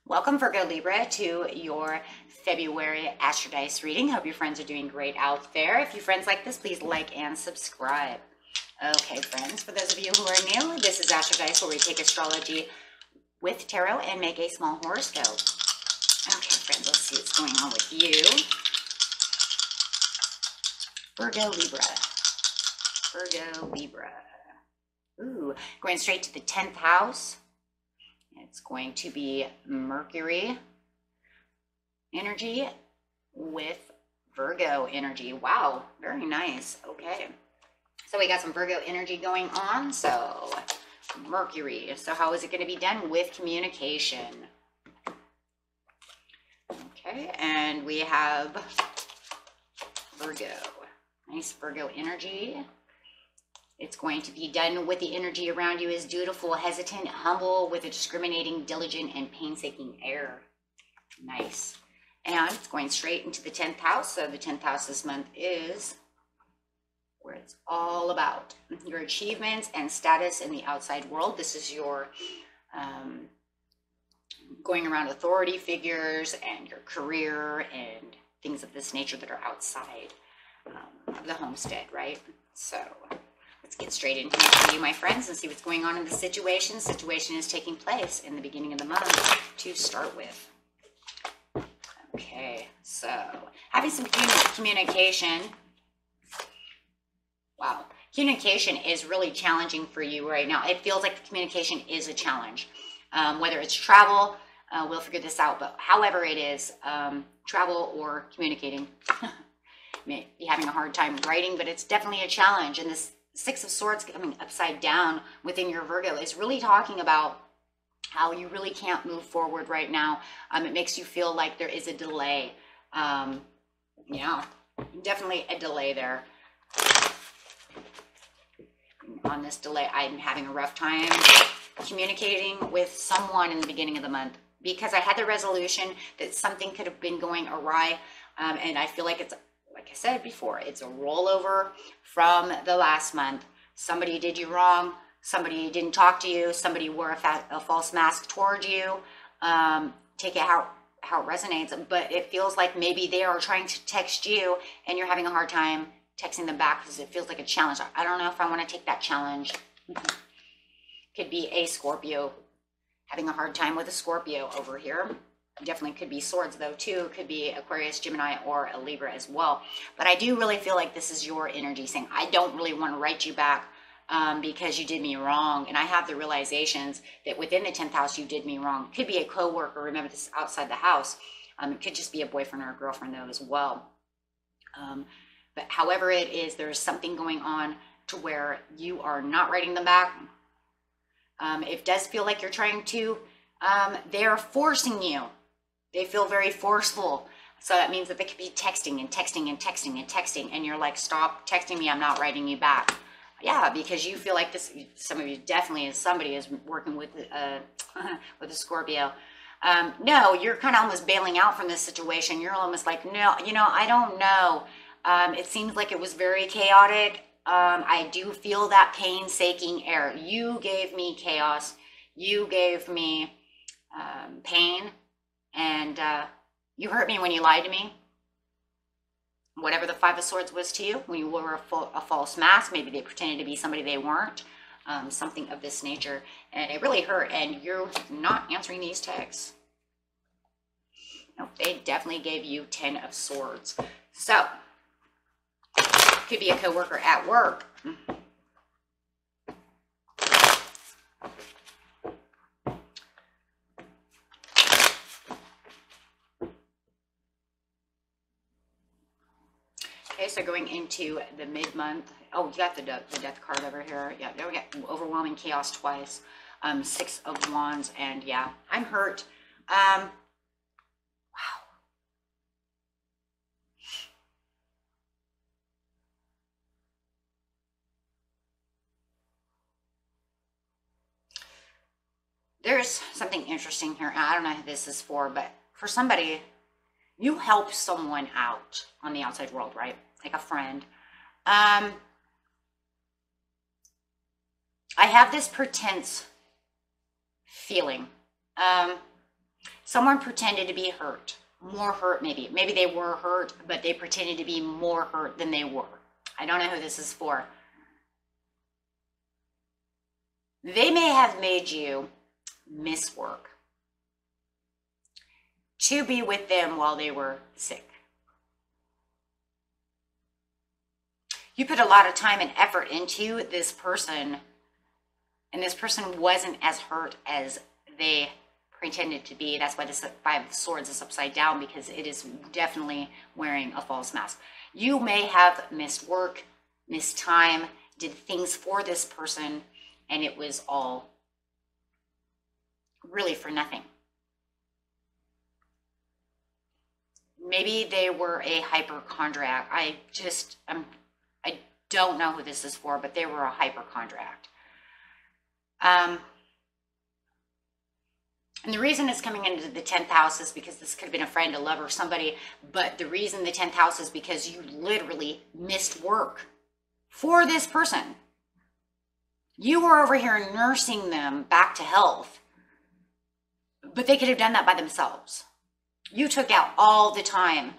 Welcome, Virgo Libra, to your February Astrodice reading. Hope your friends are doing great out there. If you friends like this, please like and subscribe. Okay, friends, for those of you who are new, this is Astrodice, where we take astrology with tarot and make a small horoscope. Okay, friends, let's see what's going on with you. Virgo Libra. Virgo Libra. Ooh, going straight to the 10th house. It's going to be Mercury energy with Virgo energy. Wow, very nice. Okay. So we got some Virgo energy going on. So Mercury. So how is it going to be done? With communication. Okay. And we have Virgo. Nice Virgo energy. It's going to be done with the energy around you is dutiful, hesitant, humble, with a discriminating, diligent, and painstaking air. Nice. And it's going straight into the 10th house. So the 10th house this month is where it's all about your achievements and status in the outside world. This is your going around authority figures and your career and things of this nature that are outside of the homestead, right? So let's get straight into it for you, my friends, and see what's going on in the situation. The situation is taking place in the beginning of the month to start with. Okay, so having some communication. Wow, communication is really challenging for you right now. It feels like the communication is a challenge. Whether it's travel, we'll figure this out, but however it is, travel or communicating. May be having a hard time writing, but it's definitely a challenge. And this Six of Swords coming upside down within your Virgo is really talking about how you really can't move forward right now. It makes you feel like there is a delay. Yeah, definitely a delay there. On this delay, I'm having a rough time communicating with someone in the beginning of the month because I had the resolution that something could have been going awry. And I feel like it's, like I said before, it's a rollover from the last month. Somebody did you wrong. Somebody didn't talk to you. Somebody wore a false mask toward you. Take it how it resonates. But it feels like maybe they are trying to text you and you're having a hard time texting them back because it feels like a challenge. I don't know if I want to take that challenge. Could be a Scorpio. Having a hard time with a Scorpio over here. Definitely could be swords though too. Could be Aquarius, Gemini, or a Libra as well. But I do really feel like this is your energy saying, I don't really want to write you back because you did me wrong. And I have the realizations that within the 10th house, you did me wrong. Could be a coworker. Remember, this is outside the house. It could just be a boyfriend or a girlfriend though as well. But however it is, there's something going on to where you are not writing them back. It does feel like you're trying to, they're forcing you. They feel very forceful. So that means that they could be texting and texting and texting and texting. And you're like, stop texting me. I'm not writing you back. Yeah, because you feel like this, some of you definitely is somebody is working with with a Scorpio. No, you're kind of almost bailing out from this situation. You're almost like, no, I don't know. It seems like it was very chaotic. I do feel that painstaking air. You gave me chaos. You gave me pain. And you hurt me when you lied to me. Whatever the Five of Swords was to you, when you wore a false mask, maybe they pretended to be somebody they weren't, something of this nature. And it really hurt. And you're not answering these texts. Nope, they definitely gave you 10 of Swords. So, could be a coworker at work. Okay, so going into the mid-month. Oh, you got the death card over here. Yeah, there we go. Overwhelming chaos twice. Six of Wands, and yeah, I'm hurt. Wow. There's something interesting here. I don't know who this is for, but for somebody, you help someone out on the outside world, right? Like a friend. I have this pretense feeling. Someone pretended to be hurt, more hurt maybe. Maybe they were hurt, but they pretended to be more hurt than they were. I don't know who this is for. They may have made you miss work to be with them while they were sick. You put a lot of time and effort into this person, and this person wasn't as hurt as they pretended to be. That's why this Five of Swords is upside down, because it is definitely wearing a false mask. You may have missed work, missed time, did things for this person, and it was all really for nothing. Maybe they were a hypochondriac. I don't know who this is for, but they were a hypochondriac. And the reason it's coming into the 10th house is because this could have been a friend, a lover, somebody. But the reason the 10th house is because you literally missed work for this person. You were over here nursing them back to health, but they could have done that by themselves. You took out all the time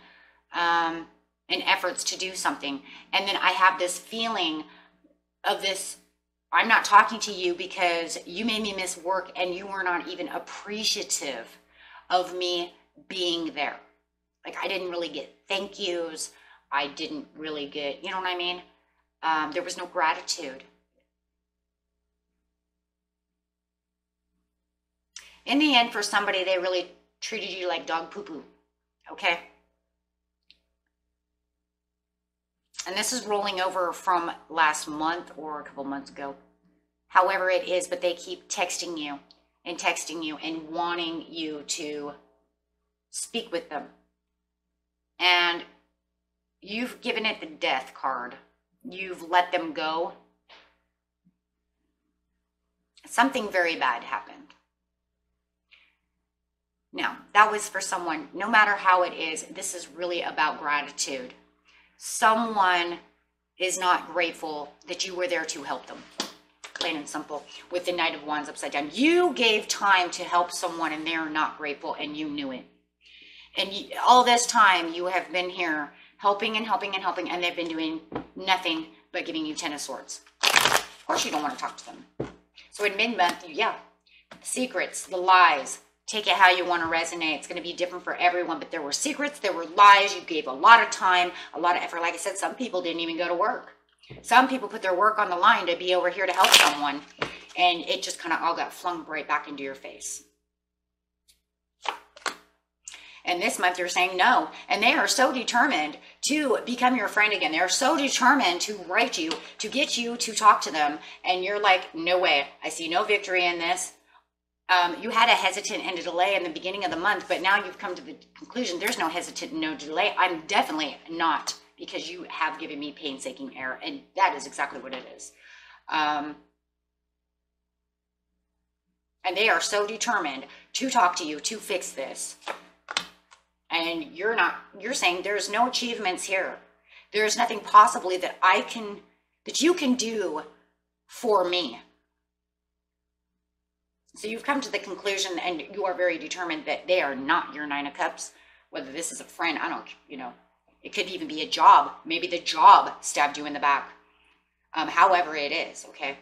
and efforts to do something. And then I have this feeling of this, I'm not talking to you because you made me miss work and you were not even appreciative of me being there. Like, I didn't really get thank yous. I didn't really get, you know what I mean? There was no gratitude. In the end, for somebody, they really treated you like dog poo-poo, okay? And this is rolling over from last month or a couple months ago. However it is, but they keep texting you and wanting you to speak with them. And you've given it the death card. You've let them go. Something very bad happened. Now, that was for someone, no matter how it is, this is really about gratitude. Someone is not grateful that you were there to help them. Plain and simple. With the Knight of Wands upside down. You gave time to help someone and they're not grateful and you knew it. And all this time you have been here helping and helping and helping, and they've been doing nothing but giving you 10 of Swords. Of course you don't want to talk to them. So in mid-month, yeah, secrets, the lies, take it how you want to resonate. It's going to be different for everyone, but there were secrets, there were lies. You gave a lot of time, a lot of effort. Like I said, some people didn't even go to work. Some people put their work on the line to be over here to help someone, and it just kind of all got flung right back into your face. And this month you're saying no, and they are so determined to become your friend again. They're so determined to write you, to get you to talk to them, and you're like, no way. I see no victory in this. You had a hesitant and a delay in the beginning of the month, but now you've come to the conclusion there's no hesitant, no delay. I'm definitely not, because you have given me painstaking error, and that is exactly what it is. And they are so determined to talk to you, to fix this. And you're saying there's no achievements here. There's nothing possibly that you can do for me. So you've come to the conclusion, and you are very determined that they are not your Nine of Cups. Whether this is a friend, it could even be a job. Maybe the job stabbed you in the back. However it is, okay?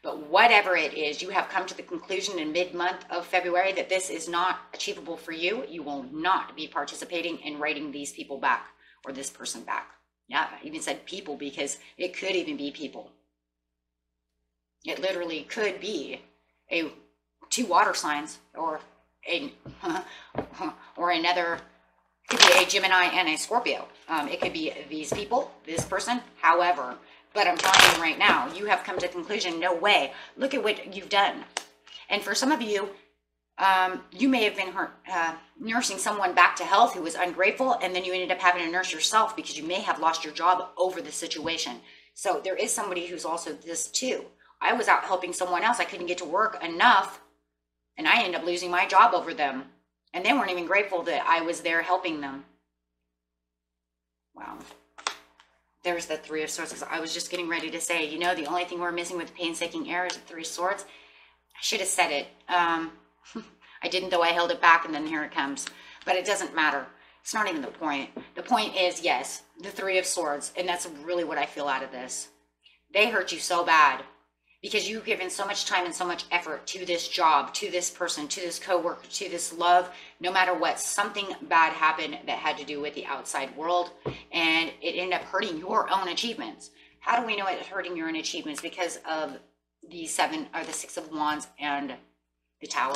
But whatever it is, you have come to the conclusion in mid-month of February that this is not achievable for you. You will not be participating in writing these people back, or this person back. Yeah, I even said people, because it could even be people. It literally could be two water signs, or another. It could be a Gemini and a Scorpio. It could be these people, this person, however. But I'm telling you right now, you have come to the conclusion, no way. Look at what you've done. And for some of you, you may have been nursing someone back to health who was ungrateful, and then you ended up having to nurse yourself because you may have lost your job over the situation. So there is somebody who's also this too. I was out helping someone else. I couldn't get to work enough, and I ended up losing my job over them. And they weren't even grateful that I was there helping them. Wow. There's the Three of Swords. I was just getting ready to say, the only thing we're missing with painstaking error is the Three of Swords. I should have said it. I didn't, though I held it back, and then here it comes. But it doesn't matter. It's not even the point. The point is, yes, the Three of Swords, and that's really what I feel out of this. They hurt you so bad because you've given so much time and so much effort to this job, to this person, to this coworker, to this love. No matter what, something bad happened that had to do with the outside world, and it ended up hurting your own achievements. How do we know it's hurting your own achievements? Because of the Six of Wands and the Tower.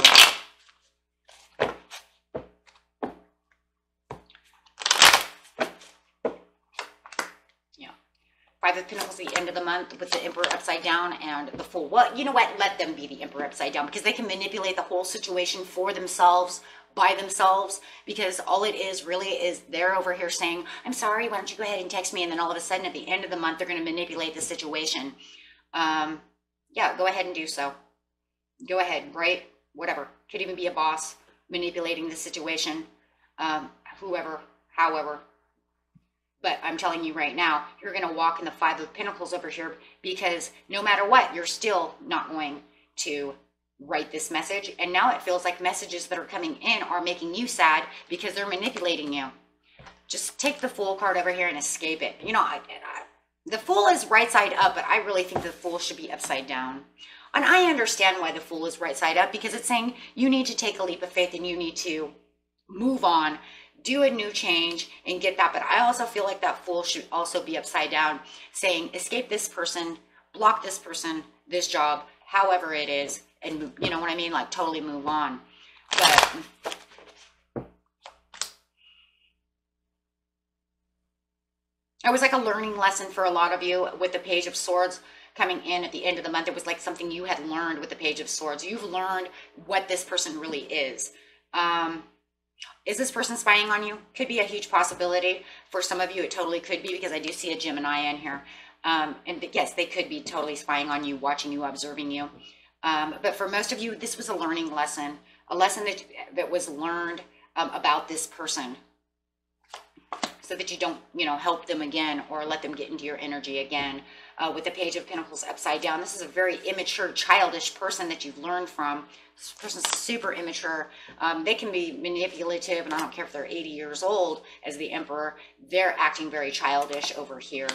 Five of Pentacles at the end of the month with the Emperor upside down and the Fool. Well, you know what? Let them be the Emperor upside down because they can manipulate the whole situation for themselves, by themselves, because all it is really is they're over here saying, I'm sorry, why don't you go ahead and text me? And then all of a sudden at the end of the month, they're going to manipulate the situation. Yeah, go ahead and do so. Go ahead, right? Whatever. Could even be a boss manipulating the situation. Whoever, however. But I'm telling you right now, you're going to walk in the Five of Pentacles over here because no matter what, you're still not going to write this message. And now it feels like messages that are coming in are making you sad because they're manipulating you. Just take the Fool card over here and escape it. You know, the Fool is right side up, but I really think the Fool should be upside down. And I understand why the Fool is right side up because it's saying you need to take a leap of faith and you need to move on, do a new change and get that. But I also feel like that Fool should also be upside down saying escape this person, block this person, this job, however it is, and move, you know what I mean? Like totally move on. But it was like a learning lesson for a lot of you with the Page of Swords coming in at the end of the month. It was like something you had learned with the Page of Swords. You've learned what this person really is. Is this person spying on you? Could be a huge possibility. For some of you, it totally could be because I do see a Gemini in here. And yes, they could be totally spying on you, watching you, observing you. But for most of you, this was a learning lesson, a lesson that was learned about this person so that you don't, you know, help them again or let them get into your energy again. With the Page of Pentacles upside down, this is a very immature, childish person that you've learned from. This person's super immature. They can be manipulative, and I don't care if they're 80 years old as the Emperor. They're acting very childish over here.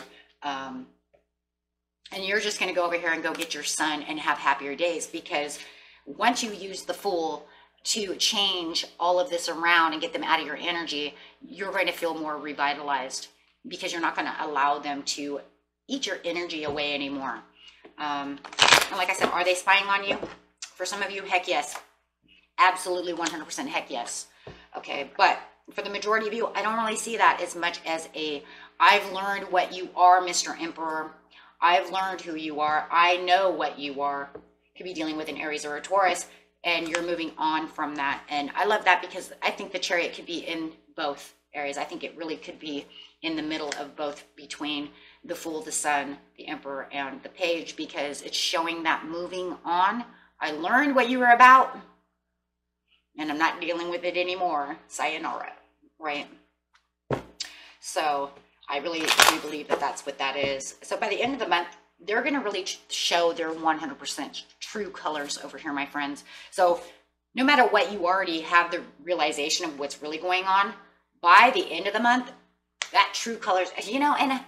And you're just going to go over here and go get your son and have happier days, because once you use the Fool to change all of this around and get them out of your energy, you're going to feel more revitalized because you're not going to allow them to eat your energy away anymore. And like I said, are they spying on you? For some of you, heck yes. Absolutely 100% heck yes. Okay, but for the majority of you, I don't really see that as much as a, I've learned what you are, Mr. Emperor. I've learned who you are. I know what you are. Could be dealing with an Aries or a Taurus, and you're moving on from that. And I love that because I think the Chariot could be in both areas. I think it really could be in the middle of both, between the Fool, the Sun, the Emperor, and the Page, because it's showing that moving on. I learned what you were about, and I'm not dealing with it anymore. Sayonara, right? So I really do believe that that's what that is. So by the end of the month, they're going to really show their 100% true colors over here, my friends. So no matter what, you already have the realization of what's really going on. By the end of the month, that true colors, you know, and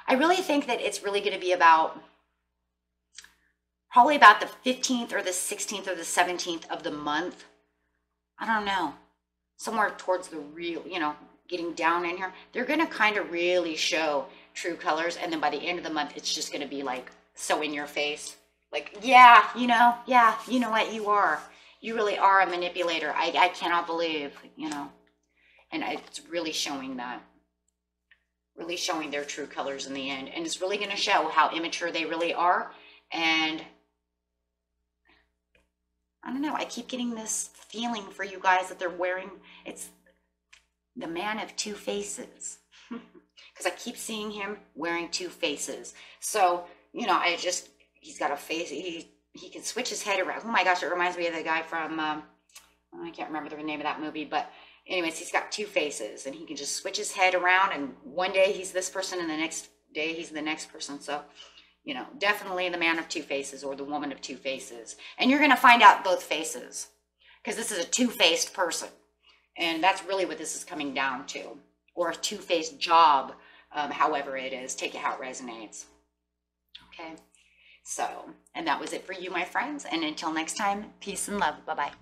I really think that it's really going to be about probably about the 15th or the 16th or the 17th of the month. I don't know. Somewhere towards the real, you know, getting down in here. They're going to kind of really show true colors. And then by the end of the month, it's just going to be like so in your face. Like, yeah, you know what you are. You really are a manipulator. I cannot believe, you know. And it's really showing that. Really showing their true colors in the end. And it's really going to show how immature they really are. And I don't know, I keep getting this feeling for you guys that they're wearing, it's the Man of Two Faces. Because I keep seeing him wearing two faces. So, you know, he's got a face, he can switch his head around. Oh my gosh, it reminds me of the guy from, I can't remember the name of that movie, but anyways, he's got two faces and he can just switch his head around, and one day he's this person and the next day he's the next person. So, you know, definitely the Man of Two Faces or the Woman of Two Faces. And you're going to find out both faces. because this is a two-faced person. And that's really what this is coming down to, or a two-faced job, however it is. Take it how it resonates. Okay. So, and that was it for you, my friends. And until next time, peace and love. Bye-bye.